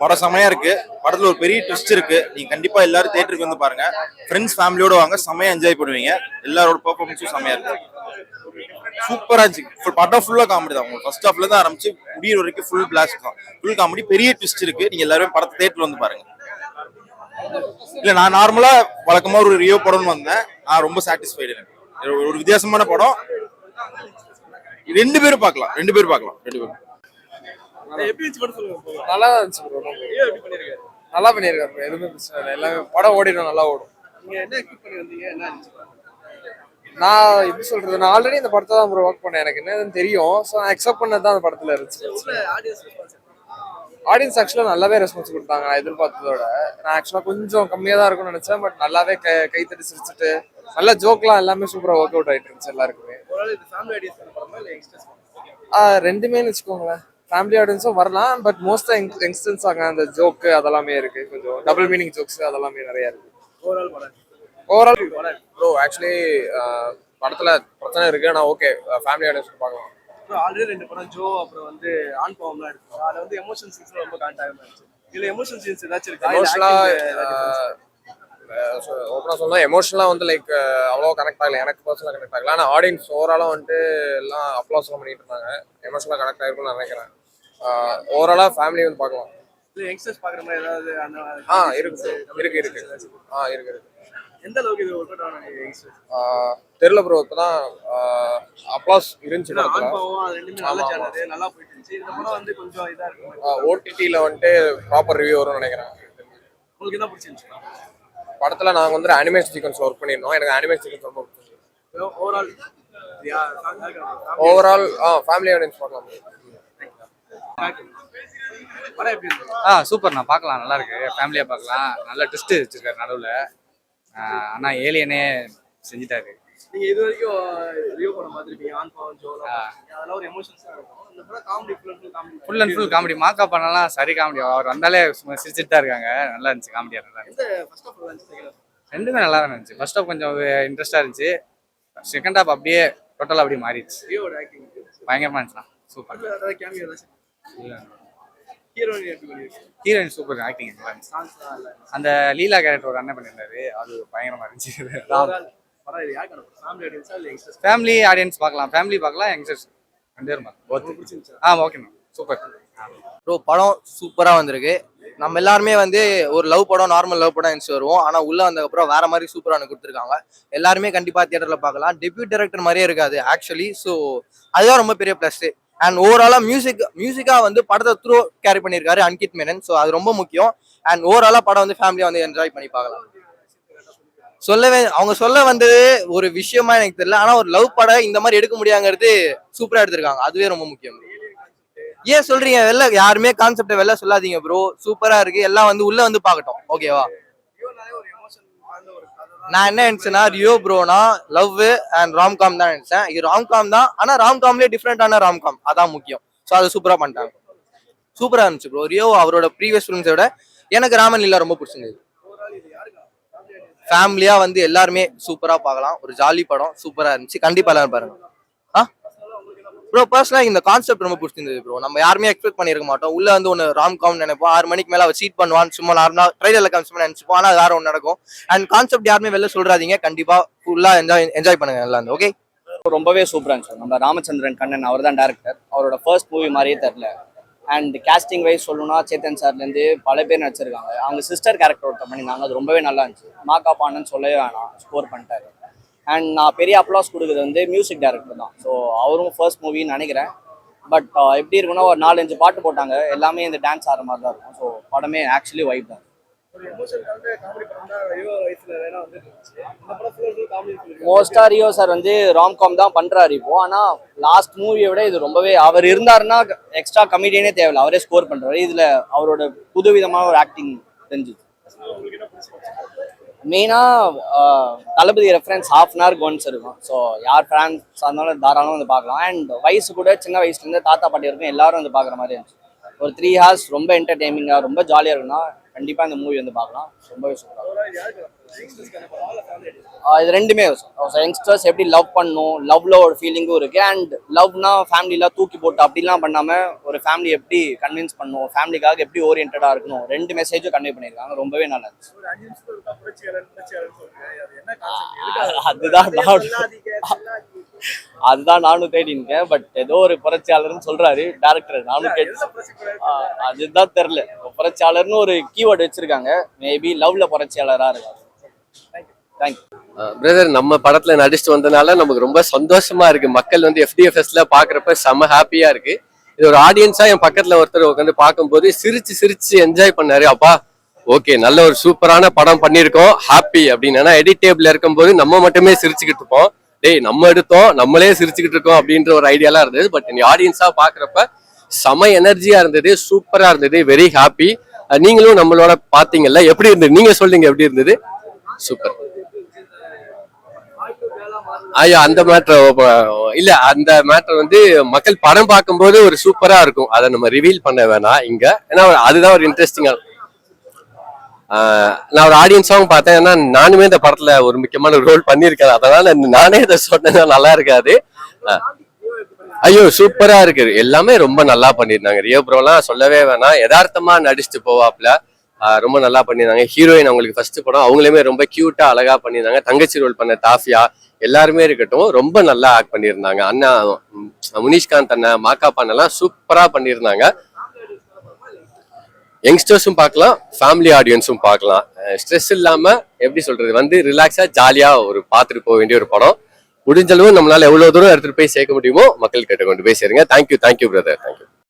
படம் செமையா இருக்கு. படத்துல ஒரு பெரிய ட்விஸ்ட் இருக்கு. நீங்க கண்டிப்பா எல்லாரும் தியேட்டருக்கு வந்து பாருங்க. ஃப்ரெண்ட்ஸ் ஃபேமிலியோட வாங்க, செமையா என்ஜாய் பண்ணுவீங்க. எல்லாரோட பெர்ஃபார்மன்ஸும் செமையா இருக்கு. சூப்பரா இருந்துச்சு. படம் ஃபுல்லா காமெடி தான். உங்களுக்கு ஃபர்ஸ்ட் ஹாஃப்ல இருந்து ஆரம்பிச்சு முடியிற வரைக்கும் ஃபுல் பிளாஸ்ட் தான். Full comedy. பெரிய ட்விஸ்ட் இருக்கு. நீங்க எல்லாரும் படத்தை தியேட்டர்ல வந்து பாருங்க. இல்ல, நான் நார்மலா வழக்கமா ஒரு ரியோ படம்னு வந்தேன். நான் ரொம்ப சாட்டிஸ்ஃபைடு. ஒரு வித்தியாசமான படம். ரெண்டு பேரும் பார்க்கலாம். நல்லா தான் இருந்துச்சு ப்ரோ. நல்லா பண்ணியிருக்காரு ப்ரோ. எதுவுமே பிரச்சனை இல்லை. எல்லாமே படம் ஓடிடும், நல்லா ஓடும். நான் எப்படி சொல்றது, நான் ஆல்ரெடி இந்த படத்தை தான் ப்ரோ ஒர்க் பண்ணேன். எனக்கு என்னன்னு தெரியும். ஸோ நான் அக்செப்ட் பண்ணது தான் அந்த படத்துல இருந்துச்சு. ஆடியன்ஸ் ஆக்சுவலாக நல்லாவே ரெஸ்பான்ஸ் கொடுத்தாங்க. நான் எதிர்பார்த்ததோட நான் ஆக்சுவலாக கொஞ்சம் கம்மியாக தான் இருக்கும்னு நினைச்சேன். பட் நல்லாவே கைத்தட்டி சிரிச்சுட்டு நல்ல ஜோக்லாம் எல்லாமே சூப்பராக ஒர்க் அவுட் ஆகிட்டு இருந்துச்சு எல்லாருக்குமே. ரெண்டுமேனு வச்சுக்கோங்களேன். ஃபேமிலி ஆடியன்ஸும் வரலாம். பட் மோஸ்டா யங்ஸ்டர்ஸ் ஆங்க அந்த ஜோக்கு அதெல்லாமே இருக்கு. கொஞ்சம் டபுள் மீனிங் ஜோக்ஸ் அதெல்லாமே நிறைய இருக்கு. ஓவரால் ப்ரோ ஆக்சுவலி படத்துல பிரச்சனை இருக்கு. ஆனால் ஓகே, ஃபேமிலி ஆடியன்ஸ் பார்க்கலாம். ஆல்ரெடி 2 படம் ஜோ அப்புறம் வந்து ஆன் பாவம்லாம் இருக்கு. அதுல வந்து எமோஷன் சீன்ஸ் ரொம்ப கனெக்ட் ஆகும். இதுல எமோஷன் சீன்ஸ் ஏதாச்சும் இருக்கா? எமோஷனலா ஓப்பனா சொல்லலாம், எமோஷனலாக வந்து லைக் அவ்வளோ கனெக்ட் ஆகல. எனக்கு பர்சனலாக கனெக்ட் ஆகல. ஆனால் ஆடியன்ஸ் ஓவராலாக வந்துட்டு எல்லாம் அப்ளாஸ்லாம் பண்ணிட்டு இருந்தாங்க. எமோஷனலாக கனெக்ட் ஆகிருக்கும்னு நான் நினைக்கிறேன். ஓவராலாக ஃபேமிலி வந்து பார்க்கலாம். யங்ஸ்டர்ஸ் பார்க்குற மாதிரி ஏதாவது இருக்கு. எந்த அளவுக்கு இது ஒர்க் அவுட் ஆன யங்ஸ்டர்ஸ் தெரியல ப்ரோ. இப்போதான் அப்ளாஸ் இருந்துச்சு. ரெண்டுமே நல்ல சேனல் நல்லா போயிட்டு இருந்துச்சு. இந்த படம் வந்து கொஞ்சம் இதா இருக்கு. ஓடிடியில் வந்துட்டு ப்ராப்பர் ரிவ்யூ வரும்னு நினைக்கிறேன். உங்களுக்கு என்ன பிடிச்சிருந்துச்சு படத்தில்? நாங்கள் வந்து அனிமேஷன் சீக்வன்ஸ் ஒர்க் பண்ணியிருந்தோம். எனக்கு அனிமேஷன் சீக்வன்ஸ் ரொம்ப பிடிச்சிருக்கு. ஓவரால் ஃபேமிலி ஆடியன்ஸ் பார்க்கலாம். சூப்பர். நான் பார்க்கலாம், நல்லா இருக்கு. ஃபேமிலியா பார்க்கலாம். நல்ல ட்விஸ்ட் வச்சிருக்காரு நடுவில். ஆனா ஏலியனே செஞ்சுட்டாரு. நீங்க இது வரைக்கும் ரிவ்யூ பண்ண மாதிரிப்பீங்க ஆன் பாவம் ஜோ அதெல்லாம் ஒரு எமோஷன்ஸா இருக்கும். இந்த படம் comedy full and full comedy. Maca பண்ணலாம் சரி காமெடி. அவர் வந்தாலே சிரிச்சுட்டு தான் இருக்காங்க. நல்லா இருந்துச்சு காமெடியா. நல்லா இருந்துச்சு. ரெண்டுமே நல்லா தான் இருந்துச்சு. ஃபர்ஸ்ட் ஹாஃப் கொஞ்சம் இன்ட்ரெஸ்டா இருந்துச்சு. செகண்ட் ஹாஃப் அப்படியே டோட்டலா அப்படியே மாறிடுச்சு. பயங்கரமா இருந்துச்சு. சூப்பர். Heroine super. ஆக்டிங் அந்த லீலா கேரக்டர் ஒரு அண்ணன் பண்ணியிருந்தாரு. அது பயங்கரமா இருந்துச்சு. ஃபேமிலி ஆடியன்ஸ் பார்க்கலாம். ஃபேமிலி பார்க்கலாம். யங்ஸ்டர்ஸ் ரெண்டு பேரும் பார்க்கலாம். Okay super bro. படம் சூப்பரா வந்திருக்கு. நம்ம எல்லாருமே வந்து ஒரு லவ் படம், நார்மல் லவ் படம் நினைச்சு வருவோம். ஆனா உள்ள வந்ததுக்கப்புறம் வேற மாதிரி சூப்பரா கொடுத்துருக்காங்க. எல்லாருமே கண்டிப்பா தியேட்டர்ல பார்க்கலாம். டெபியூட் டைரக்டர் மாதிரியே இருக்காது ஆக்சுவலி. ஸோ அதுதான் ரொம்ப பெரிய பிளஸ். அண்ட் ஓவராலா மியூசிக்கா வந்து படத்தை த்ரூ கேரி பண்ணியிருக்காரு அன்கித் மேனன். ஸோ அது ரொம்ப முக்கியம். அண்ட் ஓவராலா படம் வந்து ஃபேமிலியா வந்து என்ஜாய் பண்ணி பார்க்கலாம். அவங்க சொல்ல வந்தது ஒரு விஷயமா எனக்கு தெரியல. ஆனா ஒரு லவ் படம் இந்த மாதிரி எடுக்க முடியாங்கிறது சூப்பரா எடுத்திருக்காங்க. அதுவே ரொம்ப முக்கியம். ஏன் சொல்றீங்க? வெளில யாருமே கான்செப்டை வெளில சொல்லாதீங்க ப்ரோ. சூப்பரா இருக்கு. எல்லாம் வந்து உள்ள வந்து பார்க்கட்டும். ஓகேவா? நான் என்ன நினைச்சேன்னா ரியோ ப்ரோனா லவ் அண்ட் ராம்காம் தான் நினைச்சேன். இது ராம்காம் தான். ஆனா ராம்காம்லேயே டிஃப்ரெண்டான ராம்காம். அதான் முக்கியம். ஸோ அதை சூப்பரா பண்ணிட்டாங்க. சூப்பரா இருந்துச்சு ப்ரோ. ரியோ அவரோட ப்ரீவியஸ் ஃபிலிம்ஸை விட எனக்கு ராமன் லீலா ரொம்ப பிடிச்சிருந்தது. ஃபேமிலியா வந்து எல்லாருமே சூப்பரா பார்க்கலாம். ஒரு ஜாலி படம். சூப்பரா இருந்துச்சு. கண்டிப்பா எல்லாரும் பாருங்க. ப்ரோ பர்சனலாக இந்த கான்செப்ட் ரொம்ப பிடிச்சிருந்தது ப்ரோ. நம்ம யாருமே எக்ஸ்பெக்ட் பண்ணியிருக்க மாட்டோம். உள்ள வந்து ஒன்று ராம்காம் நினைப்போம். 6 மணிக்கு மேலே அவர் சீட் பண்ணுவான்னு சும்மா நார்மலாக ட்ரைலரில் காமிச்சு நினைச்சுப்போம். ஆனால் வேற ஒன்று நடக்கும். அண்ட் கான்செப்ட் யாருமே வெளில சொல்றாதீங்க. கண்டிப்பா ஃபுல்லா என்ஜாய் பண்ணுங்க எல்லாம். ஓகே, ரொம்பவே சூப்பரா இருந்துச்சு. நம்ம ராமச்சந்திரன் கண்ணன் அவர் தான் டேரக்டர். அவரோட ஃபர்ஸ்ட் மூவி மாதிரியே தெரியல. அண்ட் கேஸ்டிங் வைஸ் சொல்லணும்னா சேத்தன் சார்லேருந்து பல பேர் நடிச்சிருக்காங்க. அவங்க சிஸ்டர் கேரக்டர் ஒருத்தர் பண்ணியிருந்தாங்க. அது ரொம்பவே நல்லா இருந்துச்சு. மாக்கா பாண்டன்னு சொல்லவே வேணாம், ஸ்கோர் பண்ணிட்டாரு. அண்ட் நான் பெரிய அப்ளாஸ் கொடுக்குறது வந்து மியூசிக் டைரக்டர் தான். ஸோ அவரும் ஃபர்ஸ்ட் மூவின்னு நினைக்கிறேன். பட் எப்படி இருக்குன்னா ஒரு 4-5 பாட்டு போட்டாங்க. எல்லாமே இந்த டான்ஸ் ஆடுற மாதிரி தான் இருக்கும். ஸோ படமே ஆக்சுவலி வைப் தான். மோஸ்டா ரியோ சார் வந்து ராம்காம் தான் பண்றாரு இப்போ. ஆனா லாஸ்ட் மூவியை விட இது ரொம்பவே, அவர் இருந்தாருன்னா எக்ஸ்ட்ரா கமெடியனே தேவையில்லை, அவரே ஸ்கோர் பண்றாரு. இதுல அவரோட புதுவிதமான ஒரு ஆக்டிங் தெரிஞ்சுது. மெயினா தளபதி ரெஃபரன்ஸ் ½ ஒன்ஸ் இருக்கும். ஸோ யார் ஃபேன்ஸ் இருந்தாலும் தாராளம் வந்து பார்க்கலாம். அண்ட் வயசு கூட சின்ன வயசுலேருந்து தாத்தா பாட்டி இருக்கும் எல்லாரும் வந்து பார்க்குற மாதிரி இருந்துச்சு. ஒரு 3 hours ரொம்ப என்டர்டெய்னிங்காக ரொம்ப ஜாலியாக இருக்குன்னா கண்டிப்பா இந்த மூவி வந்து பார்க்கலாம். ரொம்பவே சூப்பராக. இது ரெண்டுமே யங்ஸ்டர்ஸ் எப்படி லவ் பண்ணும், லவ்ல ஒரு ஃபீலிங்கும் இருக்கு. அண்ட் லவ்னா ஃபேமிலிலாம் தூக்கி போட்டு அப்படிலாம் பண்ணாம ஒரு ஃபேமிலி எப்படி கன்வின்ஸ் பண்ணும், ஃபேமிலிக்காக எப்படி ஓரியன்டா இருக்கணும், ரெண்டு மெசேஜும் கன்வே பண்ணியிருக்காங்க. ரொம்பவே நல்லா இருந்துச்சு. அதுதான் நானும் தேடி இருக்கேன். பட் ஏதோ ஒரு புரட்சியாளர்னு சொல்றாரு டேரக்டர். நானும் அதுதான் தெரியல. புரட்சியாளர்னு ஒரு கீவேர்டு வச்சிருக்காங்க. மேபி லவ்ல புரட்சியாளரா இருக்காரு. தேங்க்யூ. பிரதர், நம்ம படத்துல நடிச்சுட்டு வந்தனால நமக்கு ரொம்ப சந்தோஷமா இருக்கு. மக்கள் வந்து FDFSல பாக்குறப்ப செம்ம ஹாப்பியா இருக்கு. இது ஒரு ஆடியன்ஸா என் பக்கத்துல ஒருத்தர் உட்காந்து பார்க்கும்போது சிரிச்சு சிரிச்சு என்ஜாய் பண்ணாரு. அப்பா ஓகே, நல்ல ஒரு சூப்பரான படம் பண்ணியிருக்கோம், ஹாப்பி அப்படின்னு. ஏன்னா எடிட் டேபிள்ல இருக்கும்போது நம்ம மட்டுமே சிரிச்சுக்கிட்டு இருப்போம். டேய் நம்ம எடுத்தோம் நம்மளே சிரிச்சுக்கிட்டு இருக்கோம் அப்படின்ற ஒரு ஐடியாலாம் இருந்தது. பட் நீ ஆடியன்ஸா பாக்குறப்ப செம எனர்ஜியா இருந்தது, சூப்பரா இருந்தது, வெரி ஹாப்பி. நீங்களும் நம்மளோட பாத்தீங்கல்ல, எப்படி இருந்தது நீங்க சொல்றீங்க, எப்படி இருந்தது? சூப்பர். ஐயா அந்த மேட்டர் இல்ல, அந்த மேட்டர் வந்து மக்கள் படம் பார்க்கும்போது ஒரு சூப்பரா இருக்கும். அதை நம்ம ரிவீல் பண்ண வேணாம் இங்க, ஏன்னா அதுதான் ஒரு இன்ட்ரெஸ்டிங்கா. நான் ஒரு ஆடியன்ஸாவும் பார்த்தேன். ஏன்னா நானுமே இந்த படத்துல ஒரு முக்கியமான ரோல் பண்ணியிருக்கேன். அதனால நானே இதை சொன்னா நல்லா இருக்காது. ஐயோ சூப்பரா இருக்கு, எல்லாமே ரொம்ப நல்லா பண்ணியிருந்தாங்க. ரியோ ப்ரோலாம் சொல்லவே வேணாம், யதார்த்தமா நடிச்சுட்டு போவாப்ல. ரொம்ப நல்லா பண்ணியிருந்தாங்க. ஹீரோயின் அவங்களுக்கு ஃபர்ஸ்ட் படம், அவங்களுமே ரொம்ப கியூட்டா அழகா பண்ணியிருந்தாங்க. தங்கச்சி ரோல் பண்ண தாஃபியா எல்லாருமே இருக்கட்டும், ரொம்ப நல்லா ஆக்ட் பண்ணியிருந்தாங்க. அண்ணா முனிஷ்காந்த் அண்ணன், மாக்காப்பா அண்ணெல்லாம் சூப்பரா பண்ணியிருந்தாங்க. யங்ஸ்டர்ஸும் பார்க்கலாம், ஃபேமிலி ஆடியன்ஸும் பார்க்கலாம். ஸ்ட்ரெஸ் இல்லாம எப்படி சொல்றது, வந்து ரிலாக்ஸா ஜாலியா ஒரு பார்த்துட்டு போக வேண்டிய ஒரு படம். முடிஞ்சளவு நம்மளால எவ்வளவு தூரம் எடுத்துட்டு போய் சேர்க்க முடியுமோ மக்கள் கிட்ட கொண்டு போய் சேருங்க. Thank you brother, thank you.